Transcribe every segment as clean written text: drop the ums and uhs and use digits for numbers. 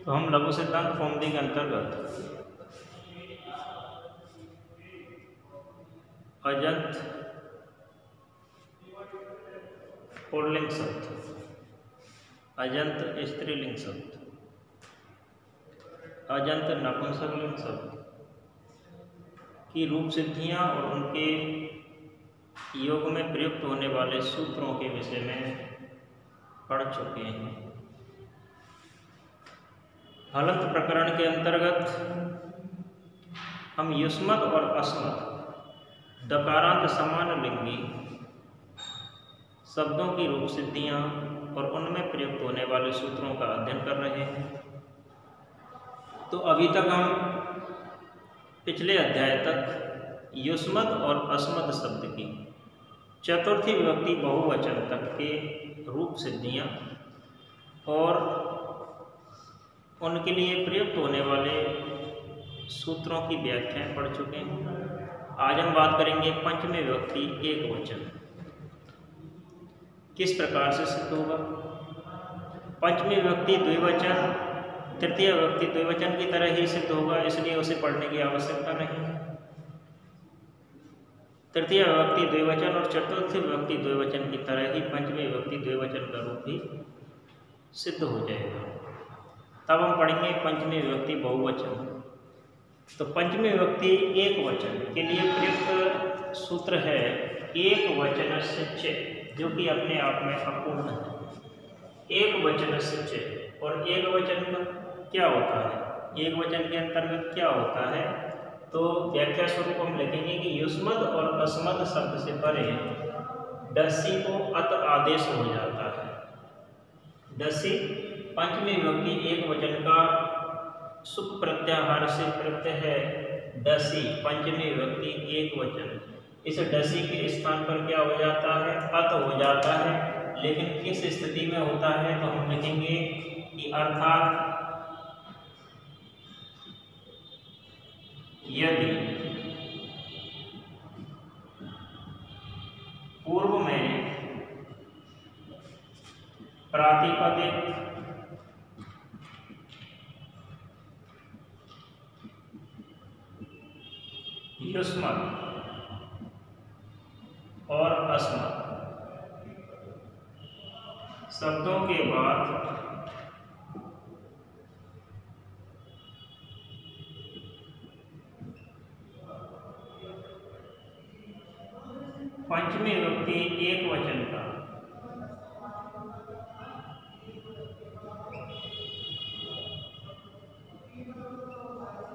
तो हम लघु सिद्धांत कौमुदी के अंतर्गत अजंत पुल्लिंग शब्द, अजंत स्त्रीलिंग शब्द, अजंत नपुंसकलिंग शब्द की रूप सिद्धियां और उनके योग में प्रयुक्त होने वाले सूत्रों के विषय में पढ़ चुके हैं। हलंत प्रकरण के अंतर्गत हम युष्मत और अस्मत दकारांत समान लिंगी शब्दों की रूप सिद्धियां और उनमें प्रयुक्त होने वाले सूत्रों का अध्ययन कर रहे हैं। तो अभी तक हम पिछले अध्याय तक युष्मत और अस्मत शब्द की चतुर्थी विभक्ति बहुवचन तक के रूप सिद्धियां और उनके लिए प्रयुक्त होने वाले सूत्रों की व्याख्याएं पढ़ चुके हैं। आज हम बात करेंगे पंचमी विभक्ति एक वचन किस प्रकार से सिद्ध होगा। पंचमी विभक्ति द्विवचन तृतीय विभक्ति द्विवचन की तरह ही सिद्ध होगा, इसलिए उसे पढ़ने की आवश्यकता नहीं। तृतीय विभक्ति द्विवचन और चतुर्थी विभक्ति द्विवचन की तरह ही पंचमी विभक्ति द्विवचन का रूप भी सिद्ध हो जाएगा। तब हम पढ़ेंगे पंचमी विभक्ति बहुवचन। तो पंचमी विभक्ति एक वचन के लिए प्रयुक्त सूत्र है एक वचनस्य च, जो कि अपने आप में अपूर्ण है। एक वचनस्य च, और एक वचन का क्या होता है, एक वचन के अंतर्गत क्या होता है, तो व्याख्या स्वरूप हम लिखेंगे कि युष्मत और अस्मत शब्द से परे डसी को अत आदेश हो जाता है। डसी पंचमी विभक्ति एक वचन का सुख प्रत्याहार से प्रत्यय है। डसी पंचमी विभक्ति एक वचन, इस डसी के स्थान पर क्या हो जाता है, अत हो जाता है। लेकिन किस स्थिति में होता है, तो हम लिखेंगे कि अर्थात यदि पूर्व में प्रातिपदिक युष्मत और अस्मत शब्दों के बाद पंचमी विभक्ति एक वचन का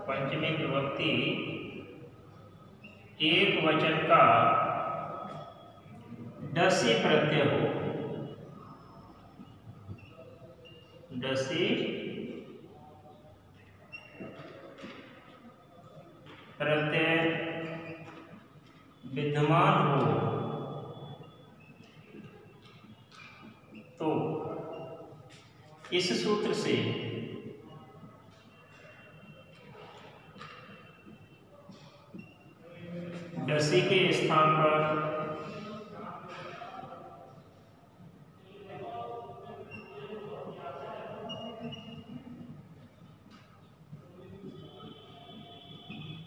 पंचमी विभक्ति एक वचन का डसी प्रत्यय हो, डसी प्रत्यय विद्यमान हो, तो इस सूत्र से डसी के स्थान पर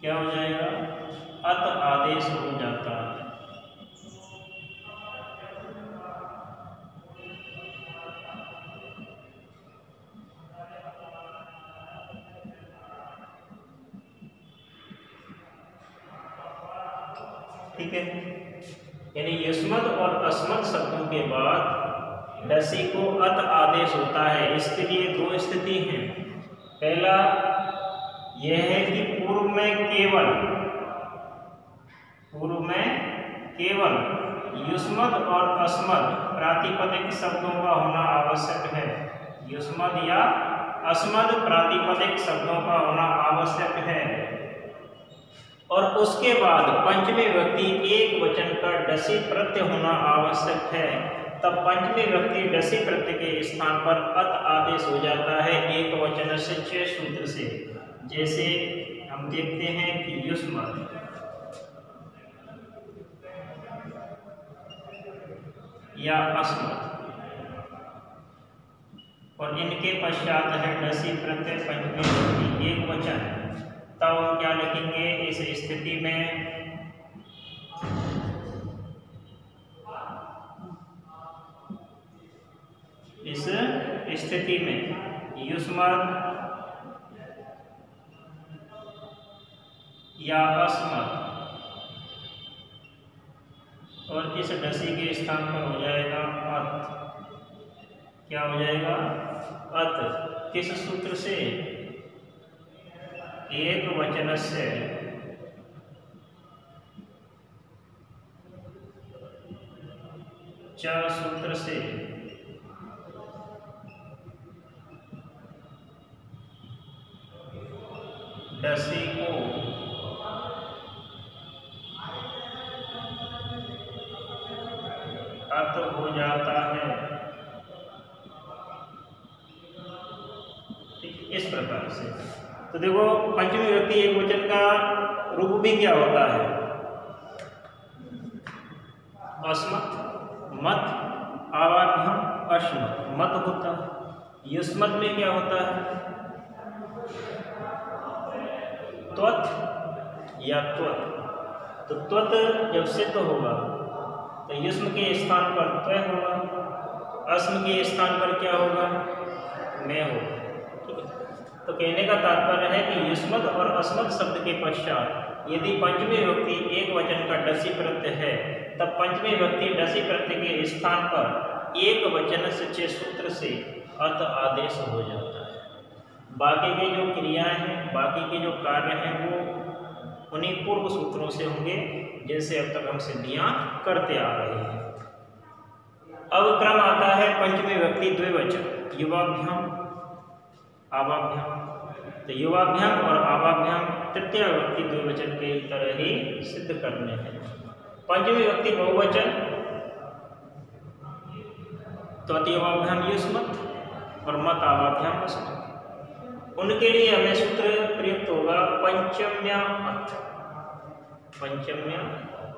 क्या हो जाएगा, अत आदेश हो जाता है। ठीक है, यानी युष्मत और अस्मत शब्दों के बाद डसी को अत आदेश होता है। इसके लिए दो स्थिति हैं। पहला यह है कि पूर्व में केवल युष्मत और अस्मत प्रातिपदिक शब्दों का होना आवश्यक है। युष्मत या अस्मत प्रातिपदिक शब्दों का होना आवश्यक है। और उसके बाद पंचमी विभक्ति एक वचन का डसी प्रत्यय होना आवश्यक है। तब पंचमी विभक्ति डसी प्रत्यय के स्थान पर अत आदेश हो जाता है एक वचनस्य च सूत्र से। जैसे हम देखते हैं कि युष्मत या अस्मत और इनके पश्चात है डसी प्रत्यय पंचमी विभक्ति एक वचन, तब हम क्या लिखेंगे इस स्थिति में? इस स्थिति में युष्मत् या अस्मत्, और इस डसी के स्थान पर हो जाएगा अत। क्या हो जाएगा? अत। किस सूत्र से? एक वचन से च सूत्र से डसी को अत हो जाता है। इस प्रकार से तो देखो पंचमी विभक्ति एक वचन का रूप भी क्या होता है? अस्मत्, मत, आवाभ्यम, अश्मत्। मत होता है। युष्मत् में क्या होता है? त्वत् या त्वत्। तो त्वत् जब सिद्ध होगा तो युष्म के स्थान पर त्वय होगा, अस्म के स्थान पर क्या होगा? मैं होगा। ठीक है, तो कहने का तात्पर्य है कि युष्मत् और अस्मत् शब्द के पश्चात यदि पंचमी विभक्ति एक वचन का डसी प्रत्यय है, तब पंचमी विभक्ति डसी प्रत्यय के स्थान पर एक वचन से सूत्र से अत आदेश हो जाता है। बाकी के जो क्रियाएं हैं, बाकी के जो कार्य हैं, वो उन्हीं पूर्व सूत्रों से होंगे जैसे अब तक हम सिद्धियां करते आ रहे हैं। अब क्रम आता है पंचमी विभक्ति द्विवचन, युवाभ्याम, आवाभ्याम। तो युवाभ्याम और आवाभ्याम तृतीय विभक्ति द्विवचन के तरह ही सिद्ध करने हैं। पंचमी विभक्ति बहुवचन, त्वतीयवाभ्याम युष्मत् और मत आवाभ्याम अस्मत्। उनके लिए हमें सूत्र प्रयुक्त होगा पंचम्या अथ। पंचम्या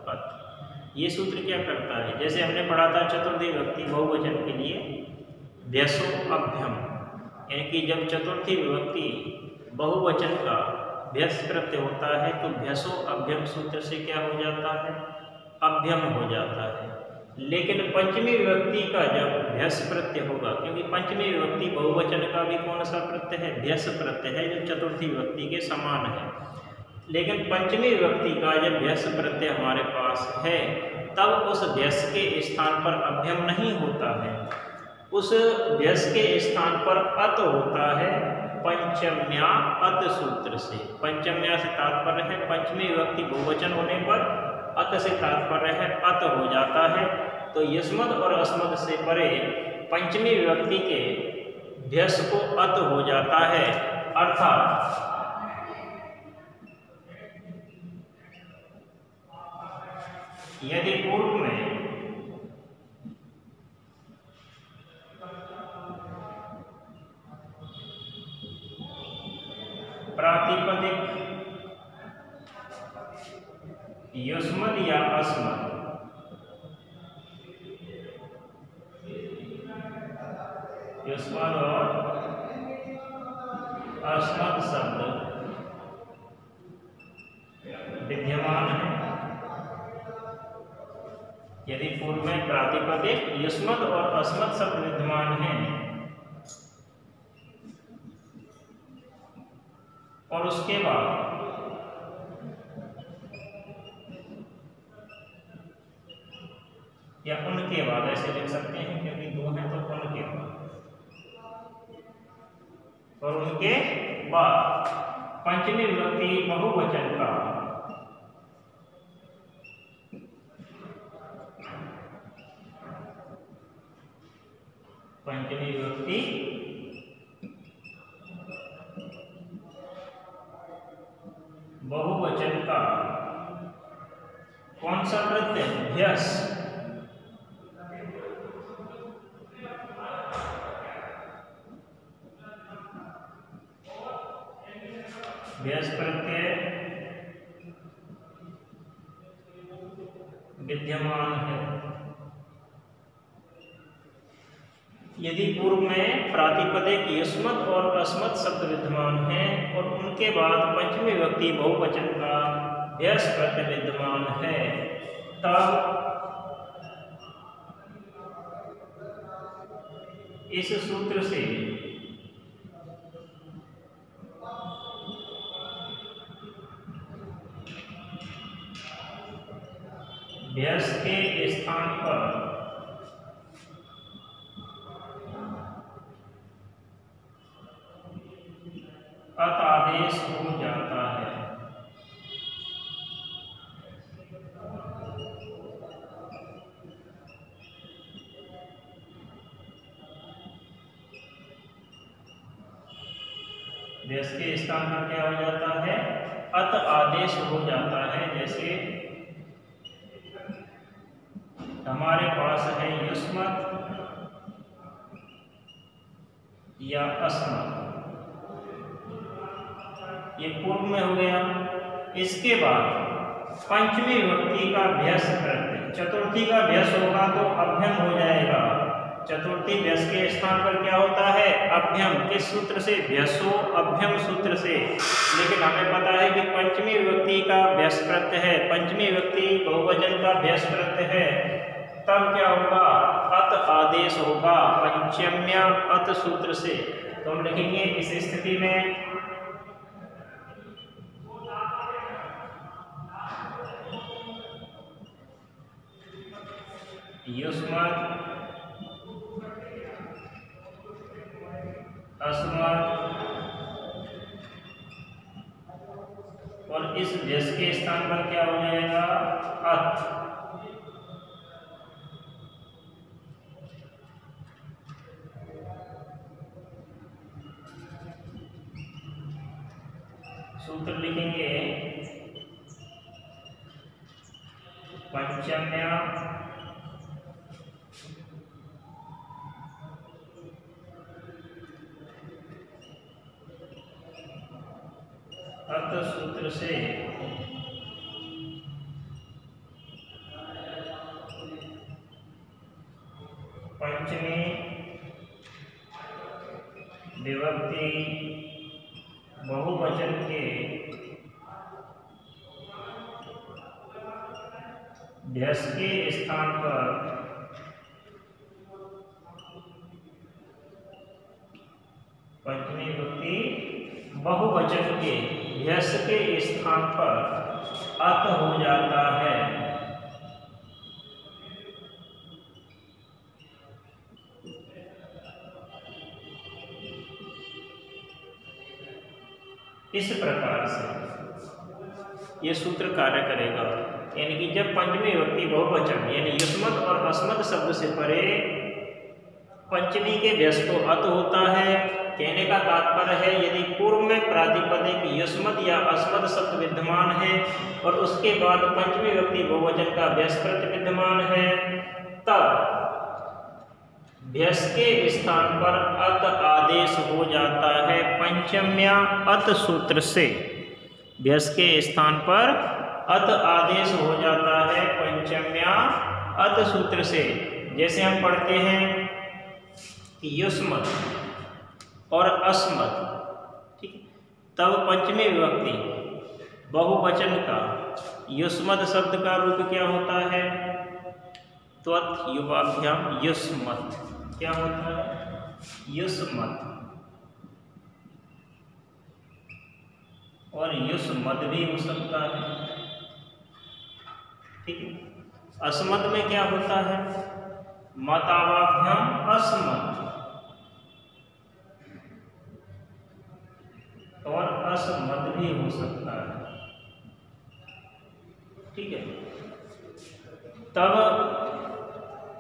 अथ ये सूत्र क्या करता है? जैसे हमने पढ़ा था चतुर्थी विभक्ति बहुवचन के लिए भ्यसो अभ्यम, यानी कि जब चतुर्थी विभक्ति बहुवचन का भ्यस प्रत्यय होता है तो भ्यसो अभ्यम सूत्र से क्या हो जाता है? अभ्यम हो जाता है। लेकिन पंचमी विभक्ति का जब भ्यस प्रत्यय होगा, क्योंकि पंचमी विभक्ति बहुवचन का भी कौन सा प्रत्यय है? भ्यस प्रत्यय है, जो चतुर्थी विभक्ति के समान है। लेकिन पंचमी विभक्ति का जब भ्यस प्रत्यय हमारे पास है, तब उस भ्यस के स्थान पर अभ्यम नहीं होता है, उस भ्यस के स्थान पर अत होता है पंचम्या अत सूत्र से। पंचम्या से तात्पर्य है पंचमी विभक्ति बहुवचन होने पर, अत से तात्पर्य है अत हो जाता है। तो युष्मत् और अस्मत् से परे पंचमी विभक्ति के भ्यस को अत हो जाता है, अर्थात यदि पूर्व में प्रातिपदिक युष्मत् या अस्मत् युष्मत् और अस्मत् शब्द विद्यमान है, यदि पूर्व में प्रातिपदिक युष्मत् और अस्मत् शब्द विद्यमान हैं और उसके बाद या उनके बाद, ऐसे लिख सकते हैं क्योंकि दो हैं तो उनके बाद, और उनके बाद पंचमी विभक्ति बहुवचन का पंचमी विभक्ति बहुवचन का कौन सा प्रत्यय? भ्यस। भ्यस प्रत्यय विद्यमान है, यदि पूर्व में प्रातिपदिक युष्मत और अस्मत् शब्द विद्यमान हैं और उनके बाद पंचमी विभक्ति बहुवचन का व्यस्त प्रत्यय विद्यमान है, तब इस सूत्र से व्यस्त के स्थान पर अत आदेश हो जाता है। व्यस्त के स्थान पर क्या हो जाता है? अत आदेश हो जाता है। जैसे हमारे पास है युष्मत या अस्मत्, ये पूर्व में हो गया। इसके बाद पंचमी विभक्ति का व्यस्त प्रत्यय, चतुर्थी का व्यस्त होगा तो अभ्यम हो जाएगा। चतुर्थी व्यस्त के स्थान पर क्या होता है? अभ्यम। किस सूत्र से? व्यसो अभ्यम सूत्र से। लेकिन हमें पता है कि पंचमी विभक्ति का व्यस्त प्रत्यय है, पंचमी विभक्ति बहुवचन का व्यस्त प्रत्यय है, तब क्या होगा? अत आदेश होगा पंचम्या अत सूत्र से। तो हम लिखेंगे इस स्थिति में युष्मत अस्मत् और इस व्यस्त के स्थान पर क्या हो जाएगा? अत। सूत्र लिखेंगे पंचम्या अत सूत्र से पंचमी विभक्ति बहुवचन के व्यस्त के स्थान पर पंचमी विभक्ति बहुवचन के व्यस्त के स्थान पर अत हो जाता है। इस प्रकार से ये सूत्र कार्य करेगा। यानी कि जब पंचमी विभक्ति बहुवचन यानी युष्मत और अस्मत् शब्द से परे पंचमी के व्यस्त को अत होता है, कहने का तात्पर्य है यदि पूर्व में प्रातिपदिक युष्मत या अस्मत् शब्द विद्यमान है और उसके बाद पंचमी विभक्ति बहुवचन का व्यस्त प्रत्यय विद्यमान है, तब व्यस्त के स्थान पर अत आदेश हो जाता है पंचम्या अत सूत्र से। व्यस्त के स्थान पर अत आदेश हो जाता है पंचम्या अत सूत्र से। जैसे हम पढ़ते हैं कि युष्मत और अस्मत्, ठीक है, तब पंचमी विभक्ति बहुवचन का युष्मत शब्द का रूप क्या होता है? त्वत् युवाभ्याम युष्मत। क्या होता है? युष्मत। और युष्मत भी हो सकता है, ठीक है। अस्मत् में क्या होता है? मतावाभ्याम अस्मत् और असमत भी हो सकता है, ठीक है। तब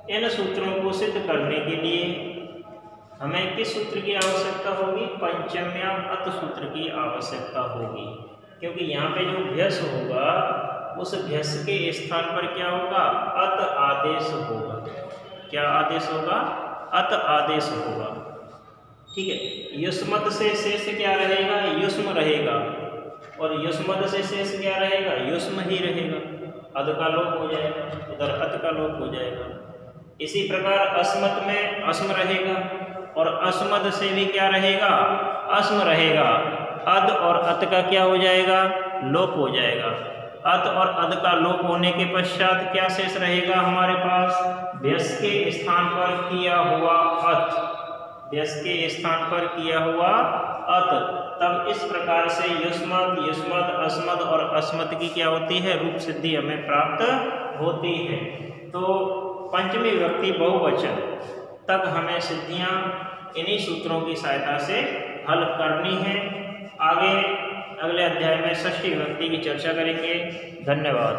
इन सूत्रों को सिद्ध करने के लिए हमें किस सूत्र की आवश्यकता होगी? पंचम्या अत सूत्र की आवश्यकता होगी, क्योंकि यहाँ पे जो व्यस होगा उस व्यस के स्थान पर क्या होगा? अत आदेश होगा। क्या आदेश होगा? अत आदेश होगा, ठीक है। युष्मत से शेष क्या रहेगा? युष्म रहेगा, और युष्मत से शेष क्या रहेगा? युष्म ही रहेगा। अद का लोप हो जाएगा, उधर अत का लोप हो जाएगा, इसी प्रकार अस्मत् में अस्म रहेगा और अस्मद से भी क्या रहेगा, अस्म रहेगा। अद और अत का क्या हो जाएगा, लोप हो जाएगा। अत और अद का लोप होने के पश्चात क्या शेष रहेगा हमारे पास, व्यस के स्थान पर किया हुआ अत, व्यस के स्थान पर किया हुआ अत। तब इस प्रकार से युष्मत्, युष्मद्, अस्मद् और अस्मत् की क्या होती है, रूप सिद्धि हमें प्राप्त होती है। तो पंचमी विभक्ति बहुवचन तक हमें सिद्धियां इन्हीं सूत्रों की सहायता से हल करनी है। आगे अगले अध्याय में षष्ठी विभक्ति की चर्चा करेंगे। धन्यवाद।